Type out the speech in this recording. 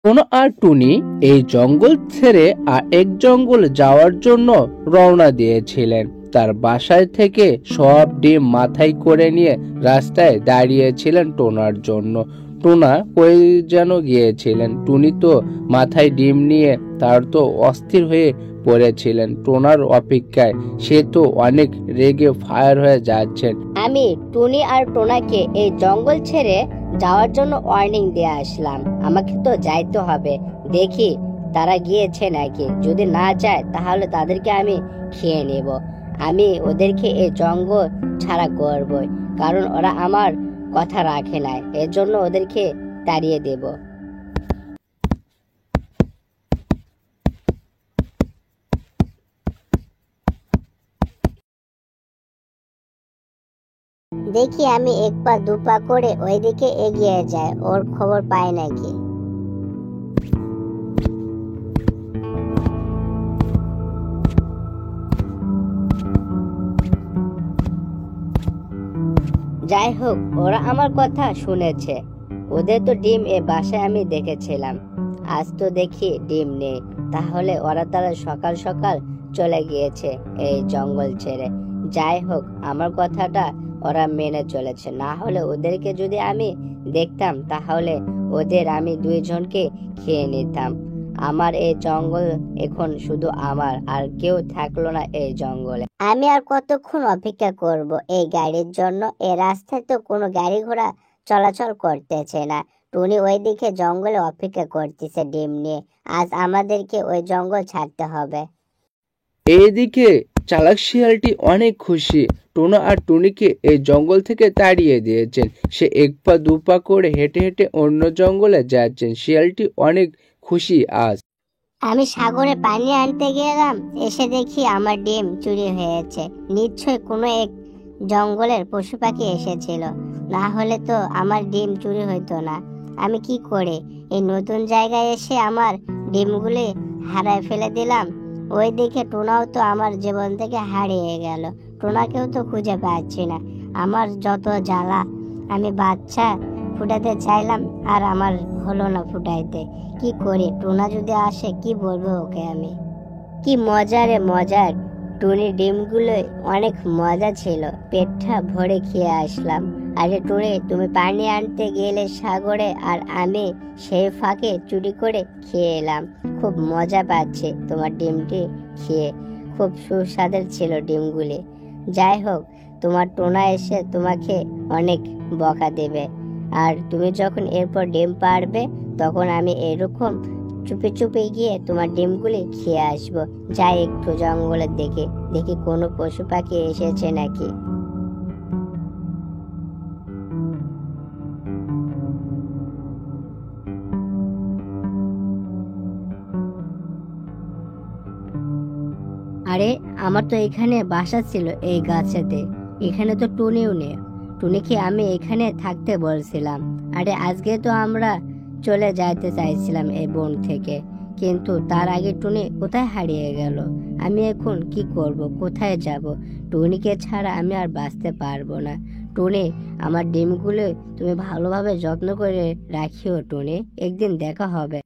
টোনা আর টুনি এই জঙ্গল ছেড়ে আর এক জঙ্গল যাওয়ার জন্য রওনা দিয়েছিলেন। তার বাসায় থেকে সব ডিম মাথায় করে নিয়ে রাস্তায় দাঁড়িয়েছিলেন টোনার জন্য। টোনা কই যেন গিয়েছিলেন। টুনি তো মাথায় ডিম নিয়ে তার তো অস্থির হয়ে পড়েছিলেন টোনার অপেক্ষায়। সে তো অনেক রেগে ফায়ার হয়ে যাচ্ছেন। আমি টুনি আর টোনাকে এই জঙ্গল ছেড়ে যাওয়ার জন্য ওয়ার্নিং দিয়ে আসলাম। আমাকে তো যাইতে হবে, দেখি তারা গিয়েছে নাকি। যদি না যায় তাহলে তাদেরকে আমি খেয়ে নেব। আমি ওদেরকে এই জঙ্গল ছাড়া করবই, কারণ ওরা আমার কথা রাখে নাই, এর জন্য ওদেরকে তাড়িয়ে দেব। দেখি আমি এক পা দু পা করে ওইদিকে এগিয়ে যাই, ওর খবর পাই নাকি। যাই হোক, ওরা আমার কথা শুনেছে। ওদের তো ডিম এ বাসায় আমি দেখেছিলাম, আজ তো দেখি ডিম নেই। তাহলে তারা সকাল সকাল চলে গিয়েছে এই জঙ্গল ছেড়ে। যাই হোক, আমার কথাটা ওরা মেনে চলেছে। না হলে ওদেরকে যদি আমি দেখতাম তাহলে ওদের আমি দুইজনকে খেয়ে নিতাম। আমার এই জঙ্গল এখন শুধু আমার, আর কেউ থাকলো না এই জঙ্গলে। আমি আর কতক্ষণ অপেক্ষা করব এই গাড়ির জন্য? এই রাস্তায় তো কোনো গাড়ি ঘোড়া চলাচল করতেছে না। টুনি ওইদিকে জঙ্গলে অপেক্ষা করতেছে ডিম নিয়ে। আজ আমাদেরকে ওই জঙ্গল ছাড়তে হবে। এইদিকে চালাক শিয়ালটি অনেক খুশি টোনা আর টুনিকে এই জঙ্গল থেকে তাড়িয়ে দিয়েছেন। সে এক পা দু পা করে হেঁটে হেঁটে অন্য জঙ্গলে যাচ্ছেন। শিয়ালটি অনেক খুশি আজ। আমি সাগরে পানি আনতে গেলাম, এসে দেখি আমার ডিম চুরি হয়েছে। নিশ্চয় কোনো এক জঙ্গলের পশু পাখি এসেছিল, না হলে তো আমার ডিম চুরি হইতো না। আমি কি করে এই নতুন জায়গায় এসে আমার ডিমগুলি হারায় ফেলে দিলাম। ওই দিকে টোনাও তো আমার জীবন থেকে হারিয়ে গেল। টোনাকেও তো খুঁজে পাচ্ছি না। আমার যত জ্বালা, আমি বাচ্চা ফুটাতে চাইলাম আর আমার হলো না ফুটাইতে। কি করি? টোনা যদি আসে কি বলবো ওকে আমি? কি মজা রে মজার! টুনির ডিমগুলো অনেক মজা ছিল, পেটটা ভরে খেয়ে আসলাম। আরে টুনি, তুমি পানি আনতে গেলে সাগরে, আর আমি সেই ফাঁকে চুরি করে খেয়ে এলাম। খুব মজা পাচ্ছি তোমার ডিমটি খেয়ে, খুব সুস্বাদের ছিল ডিমগুলি। যাই হোক, তোমার টোনা এসে তোমাকে অনেক বকা দেবে, আর তুমি যখন এরপর ডিম পারবে তখন আমি এরকম চুপি চুপি গিয়ে তোমার ডিমগুলি খেয়ে আসবো। যাই একটু জঙ্গলের দিকে, দেখি কোনো পশু পাখি এসেছে নাকি। আরে, আমার তো এখানে বাসা ছিল এই গাছেতে, এখানে তো টুনিও নেই। টুনিকে আমি এখানে থাকতে বলছিলাম। আরে, আজকে তো আমরা চলে যাইতে চাইছিলাম এই বন থেকে, কিন্তু তার আগে টুনি কোথায় হারিয়ে গেল। আমি এখন কি করব? কোথায় যাব? টুনিকে ছাড়া আমি আর বাঁচতে পারবো না। টুনি, আমার ডিমগুলো তুমি ভালোভাবে যত্ন করে রাখিও টুনি, একদিন দেখা হবে।